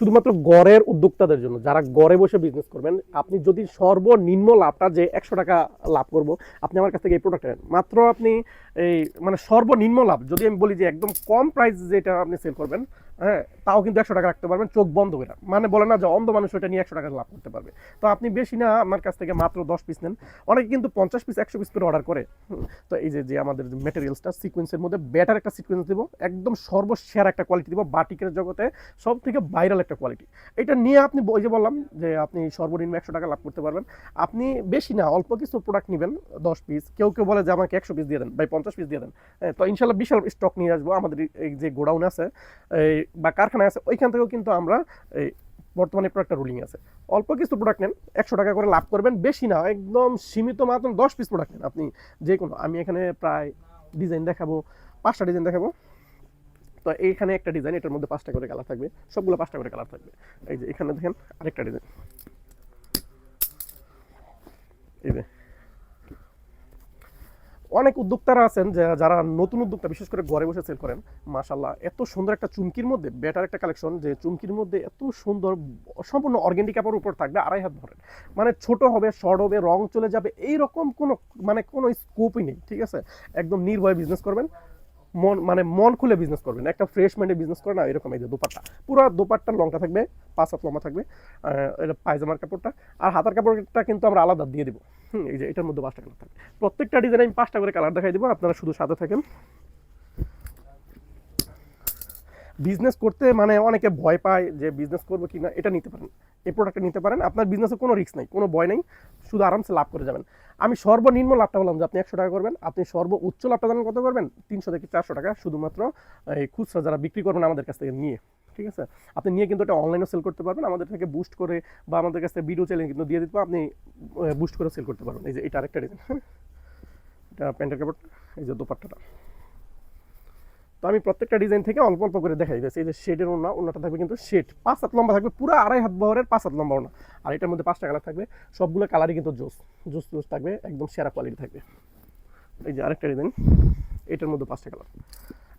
শুধুমাত্র গড়ের উদ্যোক্তাদের জন্য, যারা গড়ে বসে বিজনেস করবেন। আপনি যদি সর্বনিম্ন লাভটা যে 100 টাকা লাভ করব, আপনি আমার কাছ থেকে এই প্রোডাক্ট নেন, মাত্র আপনি এই মানে সর্বনিম্ন লাভ যদি আমি বলি যে একদম কম প্রাইস যেটা আপনি সেল করবেন, হ্যাঁ, তাও কিন্তু 100 টাকা রাখতে পারবেন চোখ বন্ধ করে। মানে বলে না যে অন্ধ মানুষ ওটা নিয়ে 100 টাকা লাভ করতে পারবে। তো আপনি বেশি না আমার কাছ থেকে মাত্র 10 পিস নেন। অনেকে কিন্তু 50 পিস 100 পিস করে অর্ডার করে। তো এই যে আমাদের মেটেরিয়ালসটা সিকোয়েন্সের মধ্যে বেটার একটা সিকোয়েন্স দেবো, একদম সর্বসেরা একটা কোয়ালিটি দেবো, বাটিকের জগতে সব থেকে ভাইরাল একটা কোয়ালিটি। এটা নিয়ে আপনি ওই যে বললাম যে আপনি সর্বনিম্ন 100 টাকা লাভ করতে পারবেন। আপনি বেশি না অল্প কিছু প্রোডাক্ট নেবেন, 10 পিস, কেউ কেউ বলে যে আমাকে 100 পিস দিয়ে দেন, ভাই 50 পিস দিয়ে দেন। তো ইনশাল্লাহ বিশাল স্টক নিয়ে আসবো। আমাদের এই যে গোডাউন আছে বা কারখানা আছে, ওইখান থেকেও কিন্তু আমরা এই বর্তমানে প্রোডাক্টটা রুলিং আছে। অল্প কিছু প্রোডাক্ট নেন, 100 টাকা করে লাভ করবেন, বেশি না, একদম সীমিত মাত্র 10 পিস প্রোডাক্ট নেন আপনি যে কোনো। আমি এখানে প্রায় ডিজাইন দেখাবো, 5টা ডিজাইন দেখাবো। তো এইখানে একটা ডিজাইন, এটার মধ্যে 5টা করে কালার থাকবে, সবগুলো 5টা করে কালার থাকবে। এই যে এখানে দেখেন আরেকটা ডিজাইন, এই যে অনেক উদ্যোক্তারা আছেন যারা নতুন উদ্যোক্তা, বিশেষ করে ঘরে বসে সেল করেন। মাশাল্লাহ, এত সুন্দর একটা চুমকির মধ্যে বেটার একটা কালেকশন, যে চুমকির মধ্যে এত সুন্দর সম্পূর্ণ অর্গানিক কাপড়ের উপর থাকবে, 2.5 হাত ভরের। মানে ছোট হবে, শর্ট হবে, রং চলে যাবে, এইরকম কোনো মানে কোনো স্কোপই নেই। ঠিক আছে, একদম নির্ভয়ে বিজনেস করবেন, মন খুলে বিজনেস করবেন, একটা ফ্রেশ মাইন্ডে বিজনেস করে না এরকম। এই যে দোপাট্টা, পুরো দোপাট্টার লংটা থাকবে 5 হাত লম্বা থাকবে, এটা পায়জামার কাপড়টা। আর হাতার কাপড়টা কিন্তু আমরা আলাদা দিয়ে দেবো। এই যে এটার মধ্যে 5টা কালার থাকবে, প্রত্যেকটা ডিজাইনে আমি 5টা করে কালার দেখাই দেবো, আপনারা শুধু সাথে থাকেন। বিজনেস করতে মানে অনেকে ভয় পায় যে বিজনেস করবো কি না, এটা নিতে পারেন, এই প্রোডাক্টটা নিতে পারেন। আপনার বিজনেসে কোনো রিস্ক নাই, কোনো ভয় নেই, শুধু আরামসে লাভ করে যাবেন। আমি সর্বনিম্ন লাভটা বললাম যে আপনি 100 টাকা করবেন, আপনি সর্বোচ্চ লাভটা জানেন কত করবেন? 300 থেকে 400 টাকা, শুধুমাত্র এই খুচরা যারা বিক্রি করবেন আমাদের কাছ থেকে নিয়ে। ঠিক আছে, আপনি নিয়ে কিন্তু এটা অনলাইনেও সেল করতে পারবেন, আমাদের থেকে বুস্ট করে বা আমাদের কাছ থেকে ভিডিও চ্যানেল কিন্তু দিয়ে দিতে, আপনি বুস্ট করে সেল করতে পারবেন। এই যে এটা আরেকটা ডিজাইন, এটা প্যান্টের কাপড়, এই যে দোপাট্টাটা। তো আমি প্রত্যেকটা ডিজাইন থেকে অল্প অল্প করে দেখাই দিয়েছি। এই যে শেডের ওনাটা থাকবে কিন্তু শেড 5 হাত লম্বা থাকবে, পুরো 2.5 হাত বহরের 5 হাত লম্বা ওনা। আর এটার মধ্যে 5টা কালার থাকবে, সবগুলো কালারই কিন্তু জোস জোস জোস থাকবে, একদম সেরা কোয়ালিটি থাকবে। এই যে আরেকটা ডিজাইন, এটার মধ্যে 5টা কালার।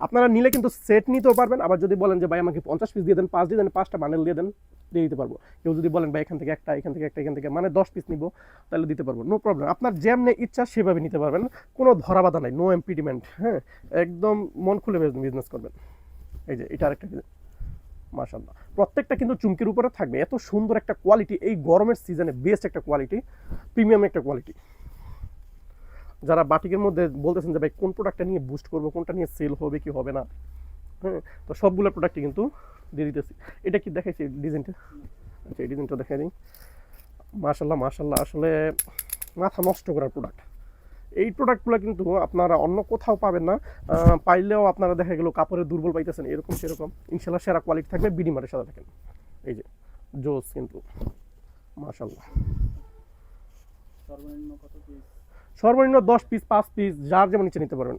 আপনারা নিলে কিন্তু সেট নিতেও পারবেন, আবার যদি বলেন যে ভাই আমাকে 50 পিস দিয়ে দেন, 5 দিয়ে দেন, 5টা বান্ডেল দিয়ে দেন, দিয়ে দিতে পারবো। কেউ যদি বলেন ভাই এখান থেকে একটা, এখান থেকে একটা, এখান থেকে মানে 10 পিস নিবো, তাহলে দিতে পারবো, নো প্রবলেম। আপনার যেমনি ইচ্ছা সেভাবে নিতে পারবেন, কোনো ধরা বাধা নাই, নো এমপিডিমেন্ট। হ্যাঁ, একদম মন খুলে বিজনেস করবেন। এই যে এটা আরেকটা ডিজাইন, মাশাআল্লাহ, প্রত্যেকটা কিন্তু চুমকির উপরে থাকবে, এত সুন্দর একটা কোয়ালিটি, এই গরমের সিজনে বেস্ট একটা কোয়ালিটি, প্রিমিয়াম একটা কোয়ালিটি। যারা বাটিকের মধ্যে বলতেছেন যে ভাই কোন প্রোডাক্টটা নিয়ে বুস্ট করবো, কোনটা নিয়ে সেল হবে কি হবে না, হ্যাঁ, তো সবগুলো প্রোডাক্টই কিন্তু দিয়ে দিতেছি। এটা কি দেখাইছি ডিজাইনটা? আচ্ছা, এই ডিজাইনটা দেখাই দিই। মাশাআল্লাহ মাশাআল্লাহ, আসলে মাথা নষ্ট করার প্রোডাক্ট। এই প্রোডাক্টগুলো কিন্তু আপনারা অন্য কোথাও পাবেন না, পাইলেও আপনারা দেখা গেল কাপড়ে দুর্বল পাইতেছেন, এরকম সেরকম। ইনশাল্লাহ সেরা কোয়ালিটি থাকবে, বিডি মারের সাথে থাকেন। এই যে জোস কিন্তু মাশাআল্লাহ। সর্বনিম্ন 10 পিস 5 পিস যার যেমন ইচ্ছে নিতে পারবেন।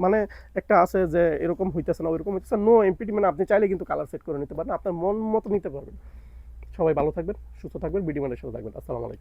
মানে একটা আছে যে এরকম হইতেছে না, ওইরকম হইতেছে, নো এমপিটি, মানে আপনি চাইলে কিন্তু কালার সেট করে নিতে পারেন, আপনার মন মতো নিতে পারবেন। সবাই ভালো থাকবেন, সুস্থ থাকবেন, বিডি মারের সাথে থাকবেন। আসসালামু আলাইকুম।